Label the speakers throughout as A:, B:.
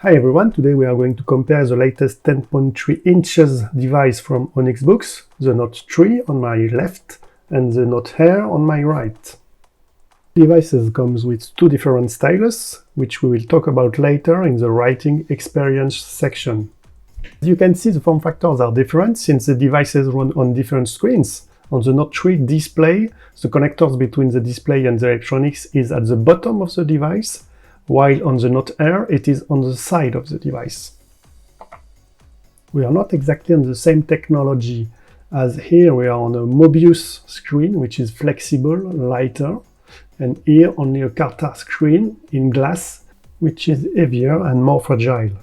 A: Hi everyone, today we are going to compare the latest 10.3 inches device from ONYX BOOX, the Note 3 on my left and the Note Air on my right. Devices comes with two different stylus, which we will talk about later in the writing experience section. As you can see, the form factors are different since the devices run on different screens. On the Note 3 display, the connectors between the display and the electronics is at the bottom of the device, while on the Note Air it is on the side of the device. We are not exactly on the same technology, as here we are on a Mobius screen, which is flexible, lighter, and here only a Carta screen in glass, which is heavier and more fragile.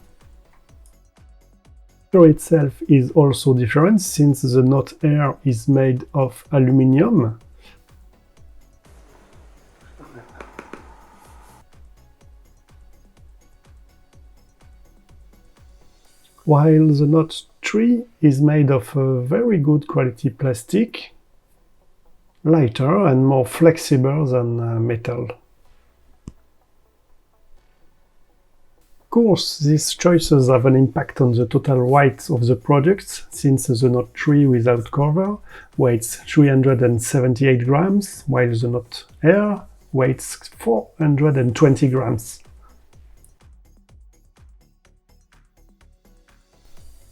A: The core itself is also different since the Note Air is made of aluminium, while the Note 3 is made of a very good quality plastic, lighter and more flexible than metal. Of course, these choices have an impact on the total weight of the product, since the Note 3 without cover weighs 378 grams, while the Note Air weighs 420 grams.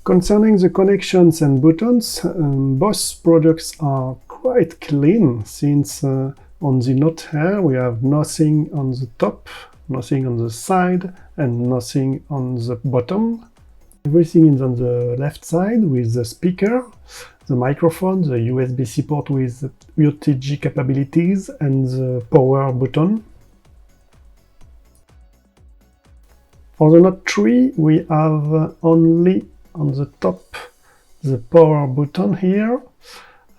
A: Concerning the connections and buttons, both products are quite clean, since on the Note Air we have nothing on the top, nothing on the side, and nothing on the bottom. Everything is on the left side with the speaker, the microphone, the USB-C port with UTG capabilities, and the power button. For the Note 3 we have only on the top the power button here,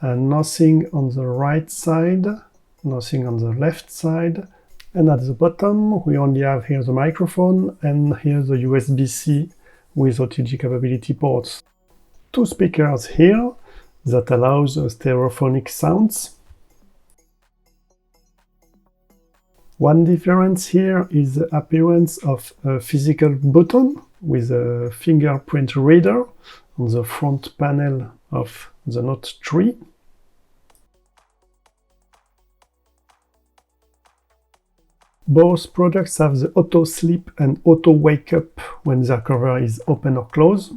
A: and nothing on the right side, nothing on the left side, and at the bottom we only have here the microphone and here the USB-C with OTG capability ports. Two speakers here that allows stereophonic sounds. One difference here is the appearance of a physical button with a fingerprint reader on the front panel of the Note 3. Both products have the auto sleep and auto wake up when their cover is open or closed.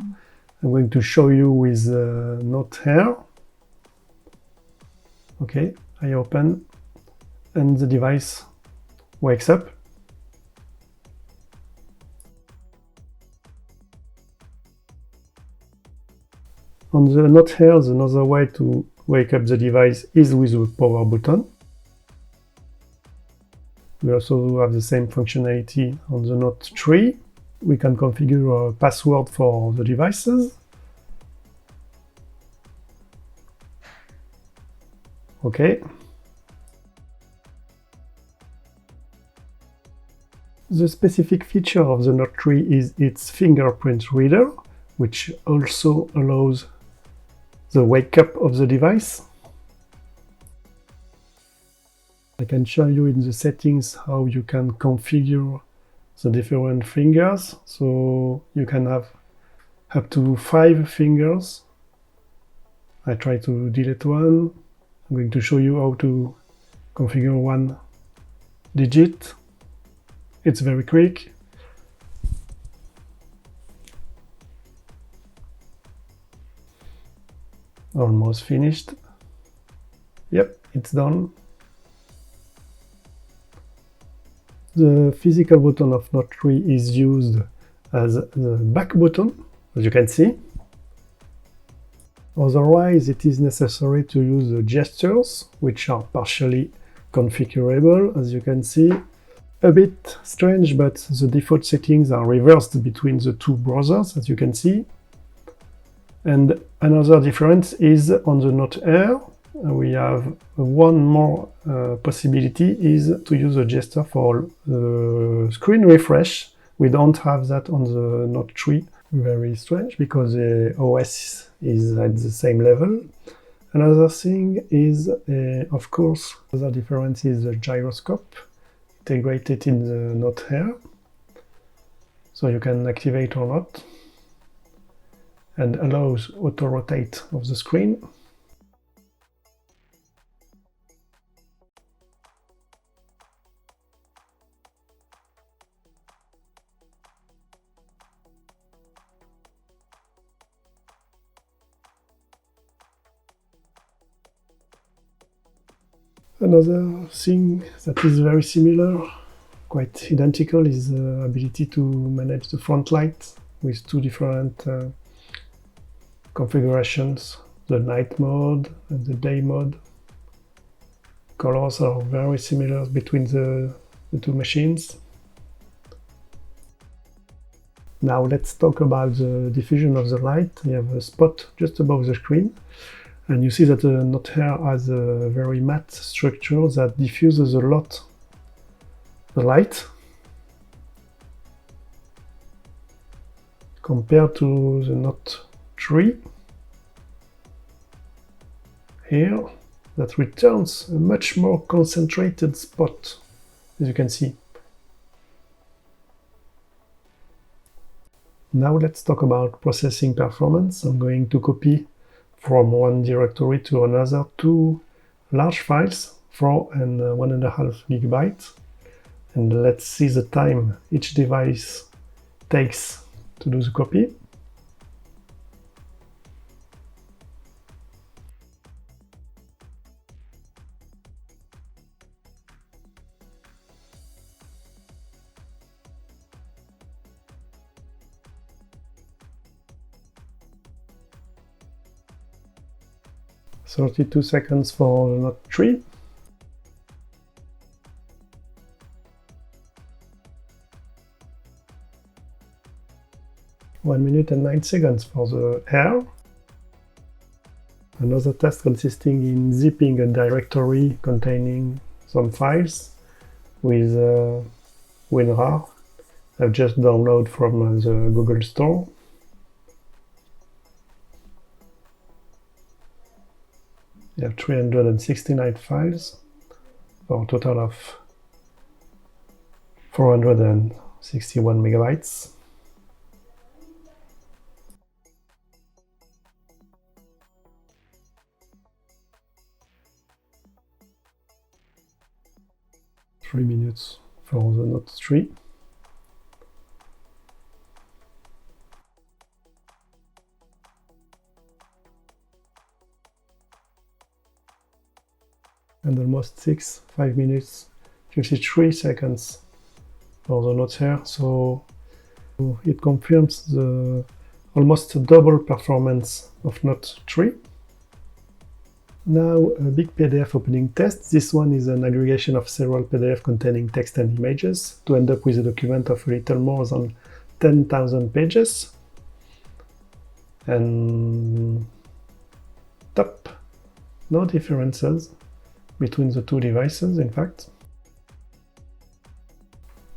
A: I'm going to show you with the Note Air. Okay, I open and the device wakes up. On the Note Air, another way to wake up the device is with the power button. We also have the same functionality on the Note 3. We can configure a password for the devices. Okay. The specific feature of the Note 3 is its fingerprint reader, which also allows the wake up of the device. I can show you in the settings how you can configure the different fingers. So you can have up to 5 fingers. I try to delete one. I'm going to show you how to configure one digit. It's very quick. Almost finished. Yep, it's done. The physical button of Note 3 is used as the back button, as you can see. Otherwise, it is necessary to use the gestures, which are partially configurable, as you can see. A bit strange, but the default settings are reversed between the two browsers, as you can see. And another difference is on the Note Air, we have one more possibility is to use a gesture for screen refresh. We don't have that on the Note 3. Very strange, because the OS is at the same level. Another thing is, of course, the difference is the gyroscope integrated in the Note Air. so you can activate or not, and allows auto rotate of the screen. Another thing that is very similar, quite identical, is the ability to manage the front light with two different configurations, the night mode and the day mode. Colors are very similar between the two machines. Now let's talk about the diffusion of the light. You have a spot just above the screen, and you see that the knot hair has a very matte structure that diffuses a lot the light compared to the knot tree here, that returns a much more concentrated spot, as you can see. Now let's talk about processing performance. I'm going to copy from one directory to another two large files, 4 and 1.5 gigabytes, and let's see the time each device takes to do the copy. "32 seconds for the knot 3. "1 minute and 9 seconds for the hair." Another test consisting in zipping a directory containing some files with WinRAR I've just downloaded from the Google Store. You have 369 files for a total of 461 megabytes. Three minutes for the Note 3. And almost 5 minutes, 53 seconds for the Note here. So it confirms the almost double performance of Note 3. Now a big PDF opening test. This one is an aggregation of several PDF containing text and images to end up with a document of a little more than 10,000 pages. And top, no differences between the two devices, in fact.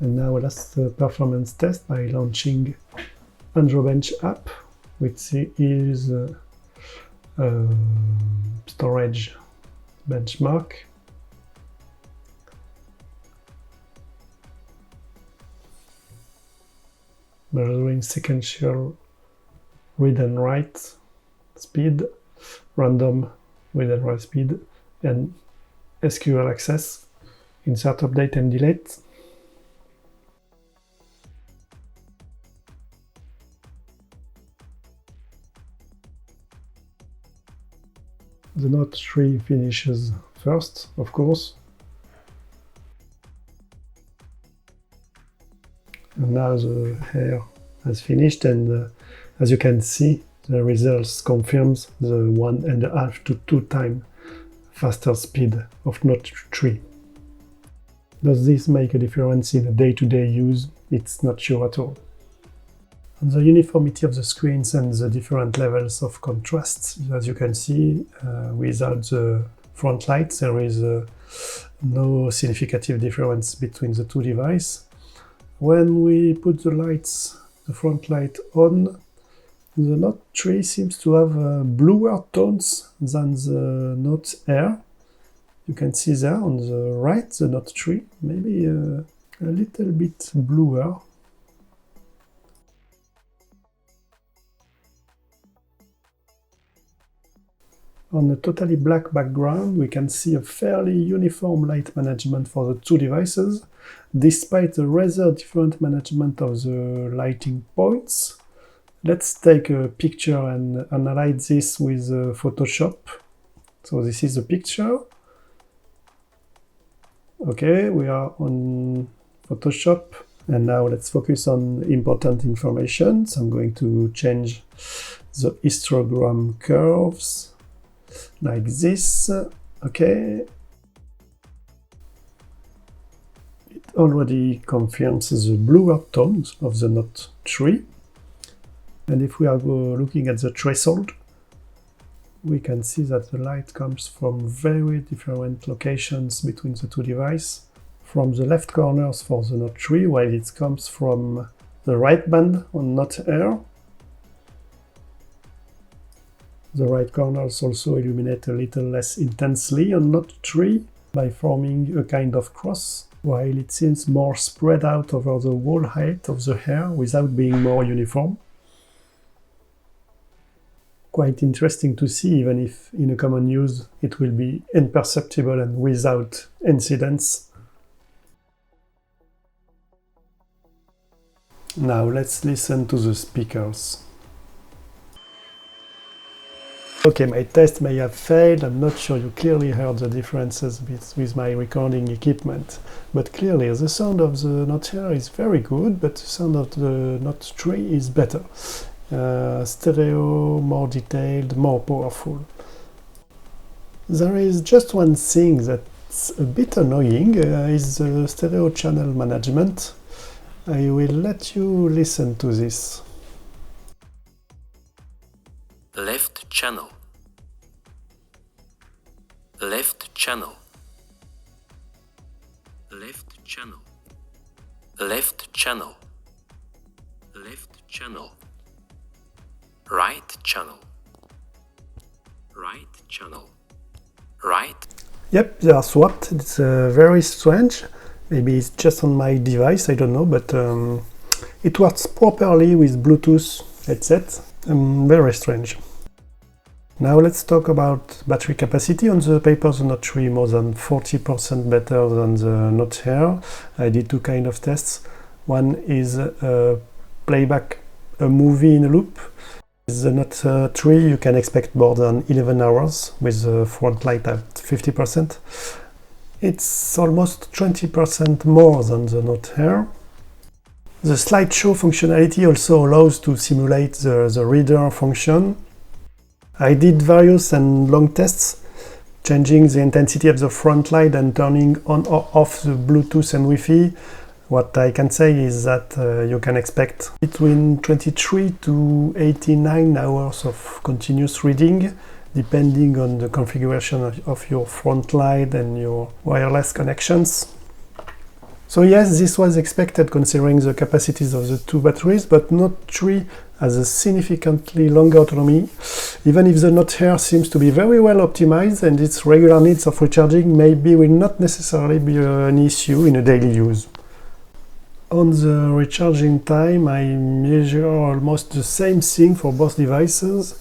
A: And now last performance test by launching AndroBench app, which is storage benchmark. Measuring sequential read and write speed, random read and write speed, and SQL access, insert, update, and delete. The Note 3 finishes first, of course. And now the hair has finished, and as you can see, the results confirms the 1.5 to 2 times faster speed of Note 3. Does this make a difference in a day-to-day use? It's not sure at all. On the uniformity of the screens and the different levels of contrast, as you can see, without the front light, there is no significant difference between the two devices. When we put the front light on, the Note 3 seems to have bluer tones than the Note Air. You can see there on the right, the Note 3, maybe a little bit bluer. On a totally black background, we can see a fairly uniform light management for the two devices, despite the rather different management of the lighting points. Let's take a picture and analyze this with Photoshop. So this is the picture. Okay, we are on Photoshop, and now let's focus on important information. So I'm going to change the histogram curves like this. Okay. It already confirms the bluer tones of the Note 3. And if we are looking at the threshold, we can see that the light comes from very different locations between the two devices. From the left corners for the Note 3, while it comes from the right band on Note Air. The right corners also illuminate a little less intensely on Note 3 by forming a kind of cross, while it seems more spread out over the whole height of the hair without being more uniform. Quite interesting to see, even if in a common use it will be imperceptible and without incidence. Now let's listen to the speakers. Okay, my test may have failed. I'm not sure you clearly heard the differences with my recording equipment. But clearly the sound of the Note Air is very good, but the sound of the Note 3 is better. Stereo, more detailed, more powerful. There is just one thing that's a bit annoying, is the stereo channel management. I will let you listen to this.
B: Left channel. Left channel. Left channel. Left channel. Left channel. Right channel. Right channel. Right.
A: Yep, they are swapped. It's very strange. Maybe it's just on my device, I don't know, but it works properly with Bluetooth headset. Very strange. Now let's talk about battery capacity. On the paper, the Note 3 more than 40% better than the Note Air. I did two kind of tests. One is playback a movie in a loop. With the Note 3 you can expect more than 11 hours with the front light at 50%. It's almost 20% more than the Note Air. The slideshow functionality also allows to simulate the reader function. I did various and long tests, changing the intensity of the front light and turning on or off the Bluetooth and Wi-Fi. What I can say is that you can expect between 23 to 89 hours of continuous reading, depending on the configuration of your front light and your wireless connections. So yes, this was expected considering the capacities of the two batteries, but Note 3 has a significantly longer autonomy, even if the Note Air seems to be very well optimized and its regular needs of recharging maybe will not necessarily be an issue in a daily use. On the recharging time, I measure almost the same thing for both devices.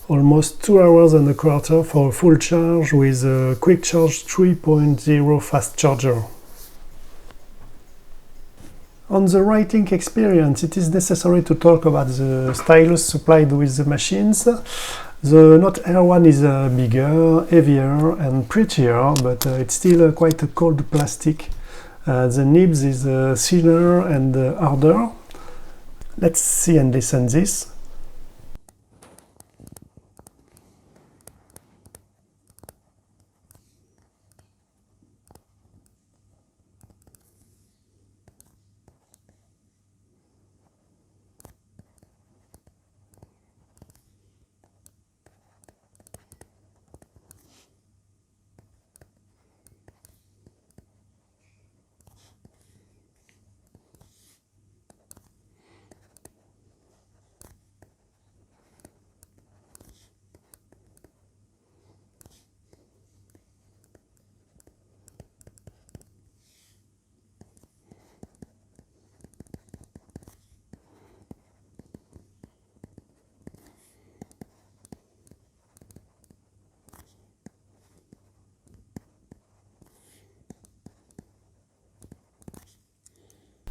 A: Almost 2 hours and a quarter for a full charge with a quick charge 3.0 fast charger. On the writing experience, it is necessary to talk about the stylus supplied with the machines. The Note Air one is bigger, heavier and prettier, but it's still quite a cold plastic. The nibs is thinner and harder. Let's see and listen this.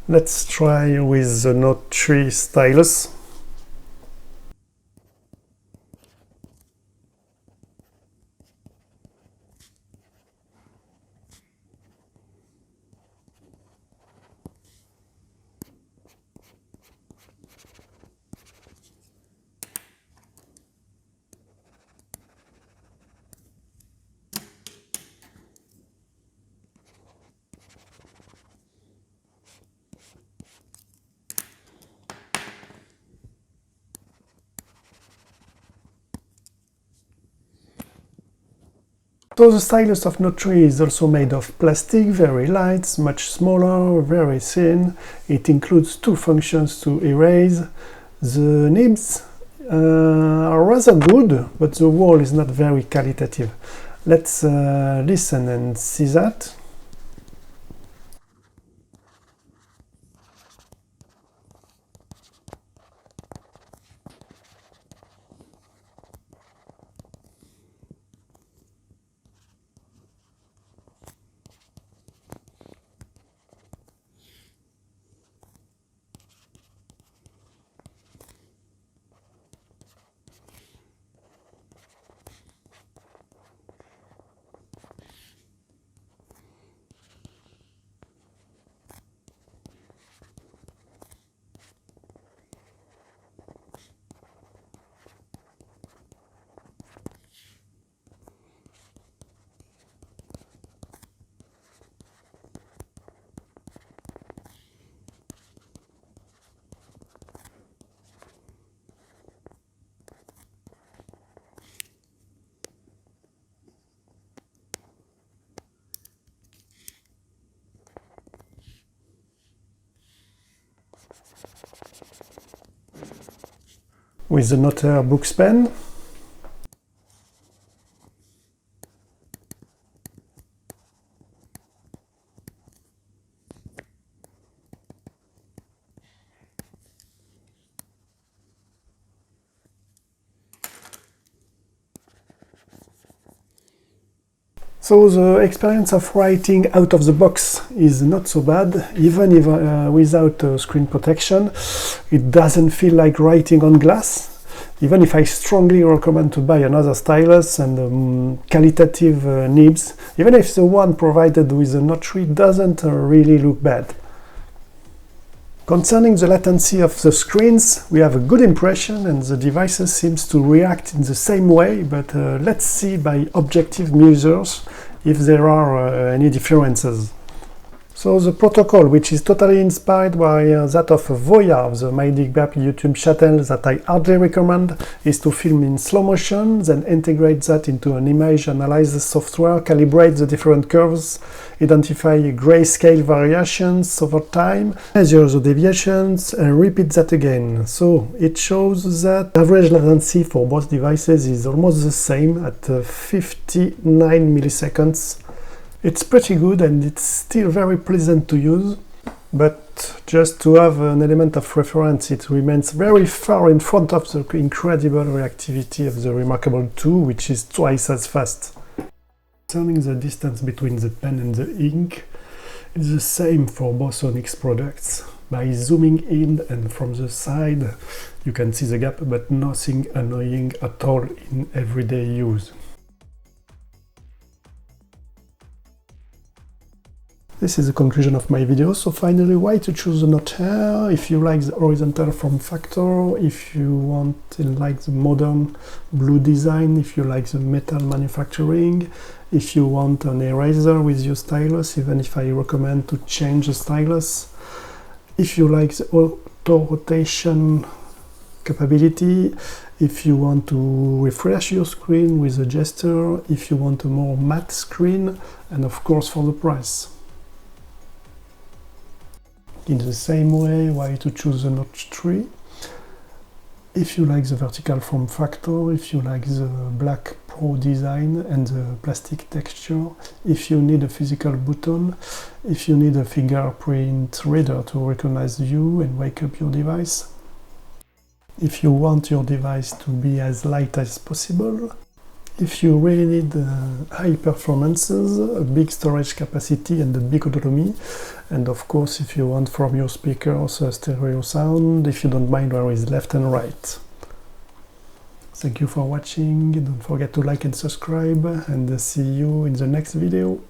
A: Let's try with the Note 3 stylus. So the stylus of Note 3 is also made of plastic, very light, much smaller, very thin. It includes two functions to erase. The nibs are rather good, but the wall is not very qualitative. Let's listen and see that. With the Note Books pen. So the experience of writing out of the box is not so bad, even if without screen protection. It doesn't feel like writing on glass, even if I strongly recommend to buy another stylus and qualitative nibs, even if the one provided with the Note 3 doesn't really look bad. Concerning the latency of the screens, we have a good impression and the devices seems to react in the same way, but let's see by objective measures if there are any differences. So the protocol, which is totally inspired by that of Voya, the MyDigBap YouTube channel that I hardly recommend, is to film in slow motion, then integrate that into an image analysis software, calibrate the different curves, identify grayscale variations over time, measure the deviations, and repeat that again. So it shows that average latency for both devices is almost the same at 59 milliseconds. It's pretty good and it's still very pleasant to use, but just to have an element of reference, it remains very far in front of the incredible reactivity of the Remarkable 2, which is twice as fast. Concerning the distance between the pen and the ink, it's the same for both ONYX products. By zooming in and from the side, you can see the gap, but nothing annoying at all in everyday use. This is the conclusion of my video. So finally, why to choose the Note Air? If you like the horizontal form factor, if you want like the modern blue design, if you like the metal manufacturing, if you want an eraser with your stylus, even if I recommend to change the stylus, if you like the auto rotation capability, if you want to refresh your screen with a gesture, if you want a more matte screen, and of course for the price. In the same way, why to choose the Note 3? If you like the vertical form factor, if you like the black Pro design and the plastic texture, if you need a physical button, if you need a fingerprint reader to recognize you and wake up your device, if you want your device to be as light as possible, If you really need high performances, a big storage capacity and a big autonomy, and of course if you want from your speakers stereo sound, if you don't mind where is left and right. Thank you for watching, don't forget to like and subscribe, and see you in the next video.